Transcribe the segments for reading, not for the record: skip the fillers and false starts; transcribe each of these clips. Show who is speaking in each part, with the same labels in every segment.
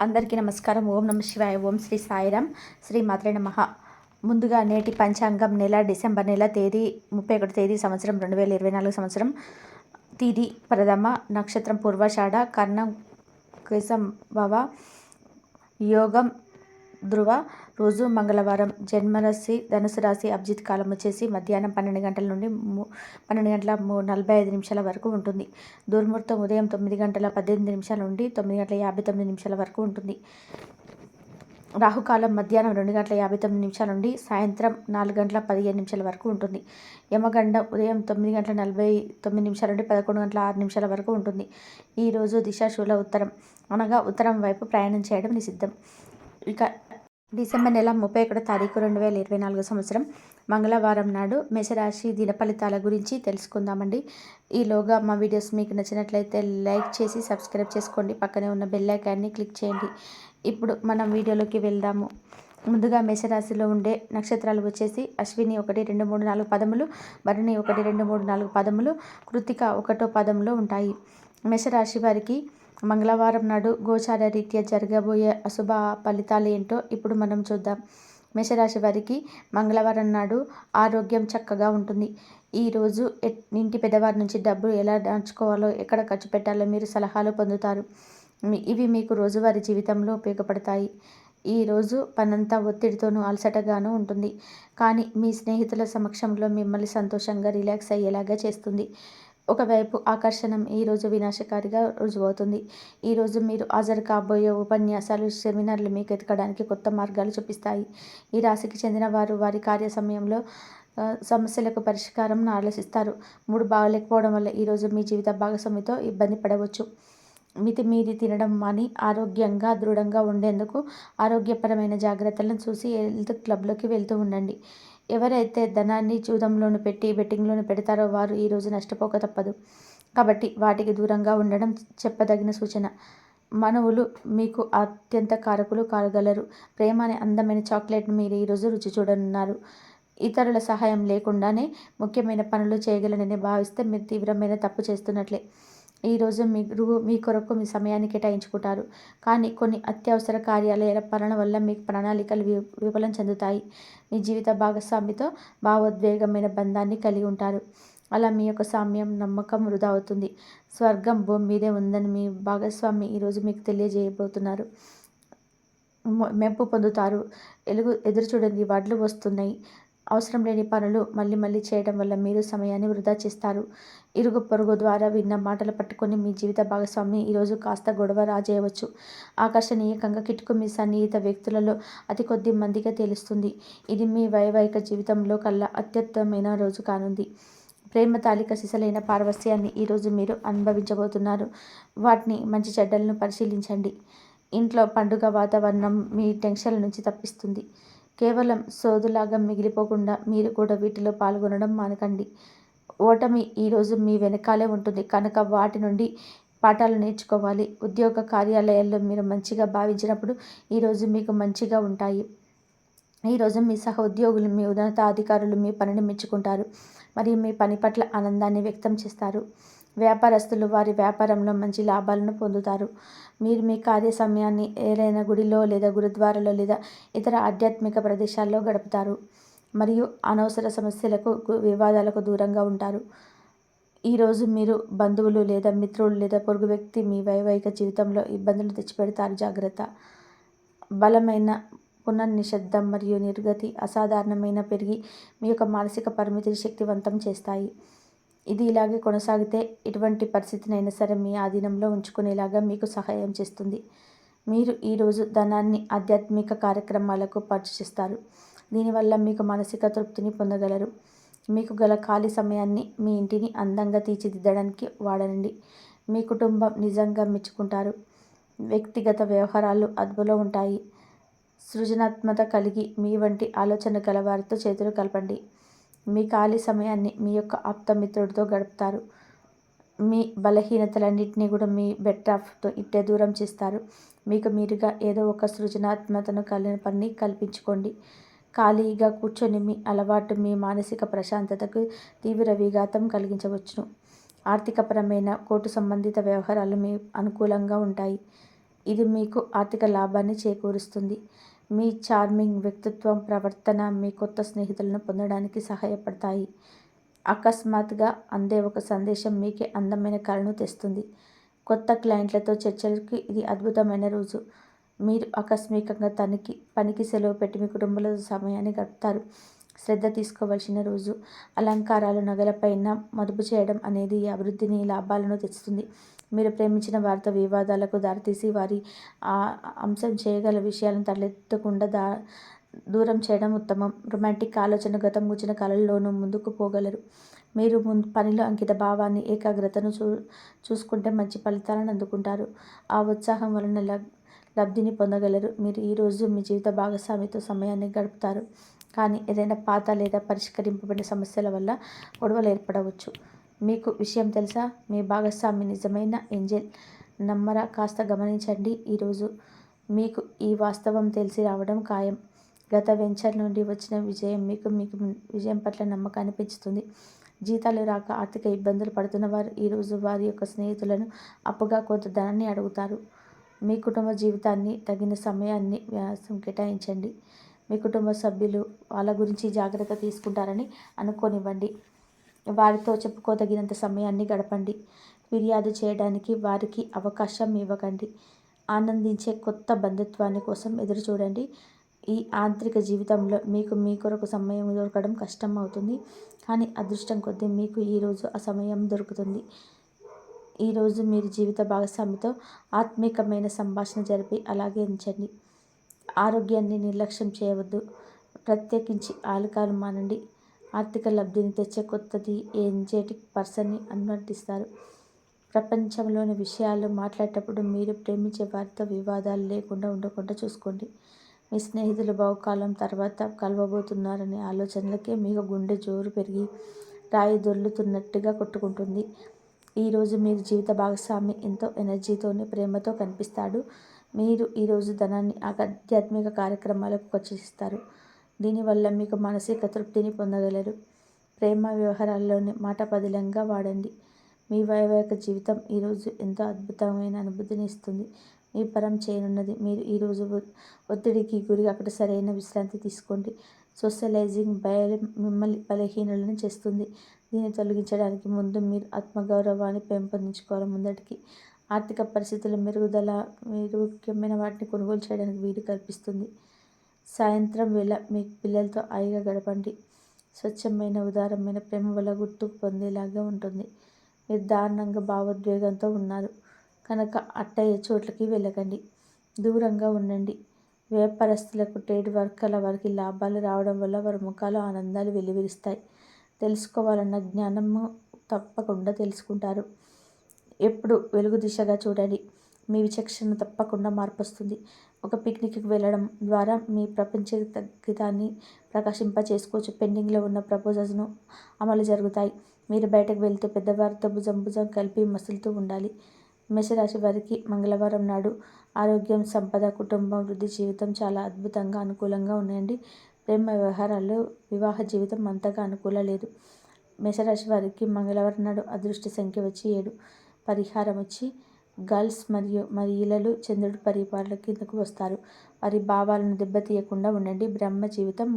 Speaker 1: అందరికీ నమస్కారం. ఓం నమ శివాయ. ఓం శ్రీ సాయిరాం. శ్రీ మాత్రే నమః. ముందుగా నేటి పంచాంగం నెల డిసెంబర్ నెల తేదీ 31 తేదీ సంవత్సరం 2024 సంవత్సరం. తిథి ప్రథమ, నక్షత్రం పూర్వాషాఢ, కర్ణం కేశంభవ, యోగం ధ్రువ, రోజు మంగళవారం. జన్మరాశి ధనుసు రాశి. అభిజిత్ కాలం వచ్చేసి మధ్యాహ్నం 12 గంటల నుండి 12 గంటల 45 నిమిషాల వరకు ఉంటుంది. దుర్ముహూర్తం ఉదయం 9 గంటల 18 నిమిషాల నుండి 9 గంటల 59 నిమిషాల వరకు ఉంటుంది. రాహుకాలం మధ్యాహ్నం 2 గంటల 59 నిమిషాల నుండి సాయంత్రం 4 గంటల 15 నిమిషాల వరకు ఉంటుంది. యమగండం ఉదయం 9 గంటల 49 నిమిషాల నుండి 11 గంటల 6 నిమిషాల వరకు ఉంటుంది. ఈరోజు దిశాశూల ఉత్తరం, అనగా ఉత్తరం వైపు ప్రయాణం చేయడం నిషిద్ధం. ఇక డిసెంబర్ నెల 31 తారీఖు 2024 సంవత్సరం మంగళవారం నాడు మేషరాశి దిన ఫలితాల గురించి తెలుసుకుందామండి. ఈలోగా మా వీడియోస్ మీకు నచ్చినట్లయితే లైక్ చేసి సబ్స్క్రైబ్ చేసుకోండి. పక్కనే ఉన్న బెల్ ఐకాన్ని క్లిక్ చేయండి. ఇప్పుడు మనం వీడియోలోకి వెళ్దాము. ముందుగా మేషరాశిలో ఉండే నక్షత్రాలు వచ్చేసి అశ్విని 1, 2, 3, 4 పదములు, భరణి 1, 2, 3, 4 పదములు, కృత్తిక 1వ పదంలో ఉంటాయి. మేషరాశి వారికి మంగళవారం నాడు గోచార రీత్యా జరగబోయే అశుభ ఫలితాలు ఏంటో ఇప్పుడు మనం చూద్దాం. మేషరాశి వారికి మంగళవారం నాడు ఆరోగ్యం చక్కగా ఉంటుంది. ఈరోజు ఇంటి పెద్దవారి నుంచి డబ్బు ఎలా దాచుకోవాలో, ఎక్కడ ఖర్చు పెట్టాలో మీరు సలహాలు పొందుతారు. ఇవి మీకు రోజువారీ జీవితంలో ఉపయోగపడతాయి. ఈరోజు పనంతా ఒత్తిడితోనూ అలసటగానూ ఉంటుంది, కానీ మీ స్నేహితుల సమక్షంలో మిమ్మల్ని సంతోషంగా రిలాక్స్ అయ్యేలాగా చేస్తుంది. ఒకవైపు ఆకర్షణం ఈరోజు వినాశకారిగా రుజువవుతుంది. ఈరోజు మీరు హాజరు కాబోయే ఉపన్యాసాలు, సెమినార్లు మీకు ఎదగడానికి కొత్త మార్గాలు చూపిస్తాయి. ఈ రాశికి చెందిన వారు వారి కార్య సమయంలో సమస్యలకు పరిష్కారం ఆలోచిస్తారు. మూడు బాగలేకపోవడం వల్ల ఈరోజు మీ జీవిత భాగస్వామితో ఇబ్బంది పడవచ్చు. మితిమీరి తినడం మాని ఆరోగ్యంగా దృఢంగా ఉండేందుకు ఆరోగ్యపరమైన జాగ్రత్తలను చూసి హెల్త్ క్లబ్లోకి వెళ్తూ ఉండండి. ఎవరైతే ధనాన్ని జూదంలోను పెట్టి బెట్టింగ్లోను పెడతారో వారు ఈరోజు నష్టపోక తప్పదు. కాబట్టి వాటికి దూరంగా ఉండడం చెప్పదగిన సూచన. మనవులు మీకు అత్యంత కారకులు కాగలరు. ప్రేమ అనే అందమైన చాక్లెట్ను మీరు ఈరోజు రుచి చూడనున్నారు. ఇతరుల సహాయం లేకుండానే ముఖ్యమైన పనులు చేయగలనని భావిస్తే మీరు తీవ్రమైన తప్పు చేస్తున్నట్లే. ఈరోజు మీరు మీ కొరకు మీ సమయాన్ని కేటాయించుకుంటారు, కానీ కొన్ని అత్యవసర కార్యాల ఏర్పాట్ల వల్ల మీ ప్రణాళికలు విఫలం చెందుతాయి. మీ జీవిత భాగస్వామితో భావోద్వేగమైన బంధాన్ని కలిగి ఉంటారు. అలా మీ యొక్క సామ్యం, నమ్మకం వృధా అవుతుంది. స్వర్గం భూమి మీదే ఉందని మీ భాగస్వామి ఈరోజు మీకు తెలియజేయబోతున్నారు. మెప్పు పొందుతారు. ఎదురు చూడని వడ్లు వస్తున్నాయి. అవసరం లేని పనులు మళ్ళీ చేయడం వల్ల మీరు సమయాన్ని వృధా చేస్తారు. ఇరుగు పొరుగు ద్వారా విన్న మాటలు పట్టుకొని మీ జీవిత భాగస్వామి ఈరోజు కాస్త గొడవ రాజేయవచ్చు. ఆకర్షణీయంగా కిటుకు మీ సన్నిహిత వ్యక్తులలో అతి కొద్ది మందిగా తెలుస్తుంది. ఇది మీ వైవాహిక జీవితంలో కల్లా అత్యుత్తమమైన రోజు కానుంది. ప్రేమ తాలిక సిసలైన పారవస్యాన్ని ఈరోజు మీరు అనుభవించబోతున్నారు. వాటిని మంచి చెడ్డలను పరిశీలించండి. ఇంట్లో పండుగ వాతావరణం మీ టెన్షన్ల నుంచి తప్పిస్తుంది. కేవలం సోదులాగా మిగిలిపోకుండా మీరు కూడా వీటిలో పాల్గొనడం మానకండి. ఓటమి ఈరోజు మీ వెనకాలే ఉంటుంది కనుక వాటి నుండి పాఠాలు నేర్చుకోవాలి. ఉద్యోగ కార్యాలయాల్లో మీరు మంచిగా భావించినప్పుడు ఈరోజు మీకు మంచిగా ఉంటాయి. ఈరోజు మీ సహ ఉద్యోగులు, మీ ఉన్నతాధికారులు మీ పనిని మెచ్చుకుంటారు మరియు మీ పని పట్ల ఆనందాన్ని వ్యక్తం చేస్తారు. వ్యాపారస్తులు వారి వ్యాపారంలో మంచి లాభాలను పొందుతారు. మీరు మీ కార్య సమయాన్ని ఏదైనా గుడిలో లేదా గురుద్వారాలో లేదా ఇతర ఆధ్యాత్మిక ప్రదేశాల్లో గడుపుతారు మరియు అనవసర సమస్యలకు, వివాదాలకు దూరంగా ఉంటారు. ఈరోజు మీరు బంధువులు లేదా మిత్రులు లేదా పొరుగు వ్యక్తి మీ వైవాహిక జీవితంలో ఇబ్బందులు తెచ్చిపెడతారు. జాగ్రత్త. బలమైన పునర్నిషిద్ధం మరియు నిర్గతి అసాధారణమైన పెరిగి మీ యొక్క మానసిక పరిమితిని శక్తివంతం చేస్తాయి. ఇది ఇలాగే కొనసాగితే ఎటువంటి పరిస్థితినైనా సరే మీ ఆధీనంలో ఉంచుకునేలాగా మీకు సహాయం చేస్తుంది. మీరు ఈరోజు ధనాన్ని ఆధ్యాత్మిక కార్యక్రమాలకు ఖర్చు చేస్తారు. దీనివల్ల మీకు మానసిక తృప్తిని పొందగలరు. మీకు గల ఖాళీ సమయాన్ని మీ ఇంటిని అందంగా తీర్చిదిద్దడానికి వాడండి. మీ కుటుంబం నిజంగా మెచ్చుకుంటారు. వ్యక్తిగత వ్యవహారాలు అదుపులో ఉంటాయి. సృజనాత్మకత కలిగి మీ వంటి ఆలోచన గల వారితో చేతులు కలపండి. మీ ఖాళీ సమయాన్ని మీ యొక్క ఆప్తమిత్రుడితో గడుపుతారు. మీ బలహీనతలన్నింటినీ కూడా మీ బెట్రాఫ్తో ఇట్టే దూరం చేస్తారు. మీకు మీరుగా ఏదో ఒక సృజనాత్మకతను కలిగిన పని కల్పించుకోండి. ఖాళీగా కూర్చొని మీ అలవాటు మీ మానసిక ప్రశాంతతకు తీవ్ర విఘాతం కలిగించవచ్చును. ఆర్థికపరమైన కోర్టు సంబంధిత వ్యవహారాలు మీ అనుకూలంగా ఉంటాయి. ఇది మీకు ఆర్థిక లాభాన్ని చేకూరుస్తుంది. మీ చార్మింగ్ వ్యక్తిత్వం, ప్రవర్తన మీ కొత్త స్నేహితులను పొందడానికి సహాయపడతాయి. అకస్మాత్తుగా అందే ఒక సందేశం మీకే అందమైన కలను తెస్తుంది. కొత్త క్లయింట్లతో చర్చలకి ఇది అద్భుతమైన రోజు. మీరు ఆకస్మికంగా పనికి సెలవు పెట్టి మీ కుటుంబంలో సమయాన్ని గడుపుతారు. శ్రద్ధ తీసుకోవలసిన రోజు. అలంకారాలు, నగలపైన మదుపు చేయడం అనేది ఈ అభివృద్ధిని, లాభాలను తెస్తుంది. మీరు ప్రేమించిన వారితో వివాదాలకు దారితీసి వారి అంశం చేయగల విషయాలను తలెత్తకుండా దూరం చేయడం ఉత్తమం. రొమాంటిక్ ఆలోచన గతం గూర్చిన కలల్లోనూ ముందుకు పోగలరు. మీరు పనిలో అంకిత భావాన్ని, ఏకాగ్రతను చూసుకుంటే మంచి ఫలితాలను అందుకుంటారు. ఆ ఉత్సాహం వలన లబ్ధిని పొందగలరు. మీరు ఈరోజు మీ జీవిత భాగస్వామితో సమయాన్ని గడుపుతారు. కానీ ఏదైనా పాత లేదా పరిష్కరింపబడిన సమస్యల వల్ల గొడవలు ఏర్పడవచ్చు. మీకు విషయం తెలుసా? మీ భాగస్వామి నిజమైన ఏంజెల్. నమ్మరా? కాస్త గమనించండి. ఈరోజు మీకు ఈ వాస్తవం తెలిసి రావడం ఖాయం. గత వెంచర్ నుండి వచ్చిన విజయం మీకు విజయం పట్ల నమ్మకాన్ని పెంచుతుంది. జీతాలు రాక ఆర్థిక ఇబ్బందులు పడుతున్న వారు ఈరోజు వారి యొక్క స్నేహితులను అప్పుగా కొంత ధనాన్ని అడుగుతారు. మీ కుటుంబ జీవితాన్ని తగిన సమయాన్ని కేటాయించండి. మీ కుటుంబ సభ్యులు వాళ్ళ గురించి జాగ్రత్త తీసుకుంటారని అనుకోనివ్వండి. వారితో చెప్పుకోదగినంత సమయాన్ని గడపండి. ఫిర్యాదు చేయడానికి వారికి అవకాశం ఇవ్వకండి. ఆనందించే కొత్త బంధుత్వాన్ని కోసం ఎదురు చూడండి. ఈ ఆంతరిక జీవితంలో మీకు మీ కొరకు సమయం దొరకడం కష్టం అవుతుంది. కానీ అదృష్టం కొద్దీ మీకు ఈరోజు ఆ సమయం దొరుకుతుంది. ఈరోజు మీరు జీవిత భాగస్వామితో ఆత్మీకమైన సంభాషణ జరిపి అలాగే ఉంచండి. ఆరోగ్యాన్ని నిర్లక్ష్యం చేయవద్దు. ప్రత్యేకించి ఆల్కహాల్ మానండి. ఆర్థిక లబ్ధిని తెచ్చే కొత్తది ఎనర్జెటిక్ పర్సన్ని అనువర్తిస్తారు. ప్రపంచంలోని విషయాలు మాట్లాడేటప్పుడు మీరు ప్రేమించే వారితో వివాదాలు లేకుండా ఉండకుండా చూసుకోండి. మీ స్నేహితులు బహుకాలం తర్వాత కలవబోతున్నారనే ఆలోచనలకే మీకు గుండె జోరు పెరిగి రాయి దొర్లుతున్నట్టుగా కొట్టుకుంటుంది. ఈరోజు మీరు జీవిత భాగస్వామి ఎంతో ఎనర్జీతోనే, ప్రేమతో కనిపిస్తాడు. మీరు ఈరోజు ధనాన్ని ఆధ్యాత్మిక కార్యక్రమాలకు ఖర్చిస్తారు. దీనివల్ల మీకు మానసిక తృప్తిని పొందగలరు. ప్రేమ వ్యవహారాల్లోని మాట పదిలంగా వాడండి. మీ వైవాహిక జీవితం ఈరోజు ఎంతో అద్భుతమైన అనుభూతిని ఇస్తుంది. మీ పరం చేయనున్నది. మీరు ఈరోజు ఒత్తిడికి గురి అక్కడ సరైన విశ్రాంతి తీసుకోండి. సోషలైజింగ్ మిమ్మల్ని బలహీనులను చేస్తుంది. దీన్ని తొలగించడానికి ముందు మీరు ఆత్మగౌరవాన్ని పెంపొందించుకోవాలి. ముందటికి ఆర్థిక పరిస్థితుల మెరుగుదల మీరు ముఖ్యమైన వాటిని కొనుగోలు చేయడానికి వీలు కల్పిస్తుంది. సాయంత్రం వేళ మీ పిల్లలతో హాయిగా గడపండి. స్వచ్ఛమైన, ఉదారమైన ప్రేమ వల్ల గుర్తుకు పొందేలాగా ఉంటుంది. మీరు దారుణంగా భావోద్వేగంతో ఉన్నారు కనుక అట్టయ్యే చోట్లకి వెళ్ళకండి. దూరంగా ఉండండి. వ్యాపారస్తులకు, ట్రేడ్ వర్కర్ల వారికి లాభాలు రావడం వల్ల వారి ముఖాలు ఆనందాలు వెల్లివిరుస్తాయి. తెలుసుకోవాలన్న జ్ఞానము తప్పకుండా తెలుసుకుంటారు. ఎప్పుడు వెలుగు దిశగా చూడండి. మీ విచక్షణ తప్పకుండా మార్పొస్తుంది. ఒక పిక్నిక్కి వెళ్ళడం ద్వారా మీ ప్రపంచగతాన్ని ప్రకాశింపచేసుకోవచ్చు. పెండింగ్లో ఉన్న ప్రపోజల్స్ను అమలు జరుగుతాయి. మీరు బయటకు వెళ్తూ పెద్దవారితో భుజం కలిపి మసులుతూ ఉండాలి. మేషరాశి వారికి మంగళవారం నాడు ఆరోగ్యం, సంపద, కుటుంబం, వృద్ధి, జీవితం చాలా అద్భుతంగా అనుకూలంగా ఉన్నాయండి. ప్రేమ వ్యవహారాల్లో వివాహ జీవితం అంతగా అనుకూల లేదు. మేషరాశి వారికి మంగళవారం నాడు అదృష్ట సంఖ్య వచ్చి 7. పరిహారం వచ్చి గర్ల్స్ మరియు మహిళలు చంద్రుడి పరిపాలన కిందకు వస్తారు. వారి భావాలను దెబ్బతీయకుండా ఉండండి. బ్రహ్మ జీవితం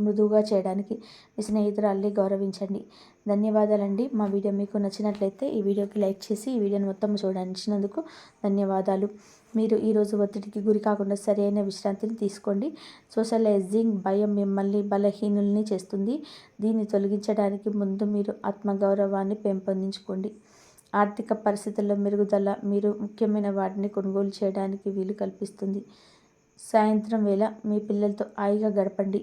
Speaker 1: మృదువుగా చేయడానికి మీ స్నేహితురాల్ని గౌరవించండి. ధన్యవాదాలండి. మా వీడియో మీకు నచ్చినట్లయితే ఈ వీడియోకి లైక్ చేసి ఈ వీడియోని మొత్తం చూడడానికి ధన్యవాదాలు. మీరు ఈరోజు ఒత్తిడికి గురి కాకుండా సరైన విశ్రాంతిని తీసుకోండి. సోషలైజింగ్ భయం మిమ్మల్ని బలహీనుల్ని చేస్తుంది. దీన్ని తొలగించడానికి ముందు మీరు ఆత్మగౌరవాన్ని పెంపొందించుకోండి. ఆర్థిక పరిస్థితుల్లో మెరుగుదల మీరు ముఖ్యమైన వాటిని కొనుగోలు చేయడానికి వీలు కల్పిస్తుంది. సాయంత్రం వేళ మీ పిల్లలతో హాయిగా గడపండి.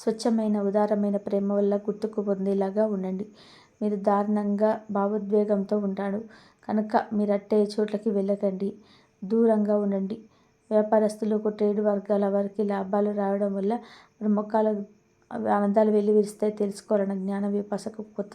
Speaker 1: స్వచ్ఛమైన, ఉదారమైన ప్రేమ వల్ల గుర్తుకు పొందేలాగా ఉండండి. మీరు దారుణంగా భావోద్వేగంతో ఉంటాడు కనుక మీరు అట్టే చోట్లకి వెళ్ళకండి. దూరంగా ఉండండి. వ్యాపారస్తులకు, ట్రేడ్ వర్గాల వారికి లాభాలు రావడం వల్ల వారి ముఖాలు ఆనందాలు వెల్లివిరుస్తాయి. తెలుసుకోవాలన్న జ్ఞాన విపాసకు కొత్త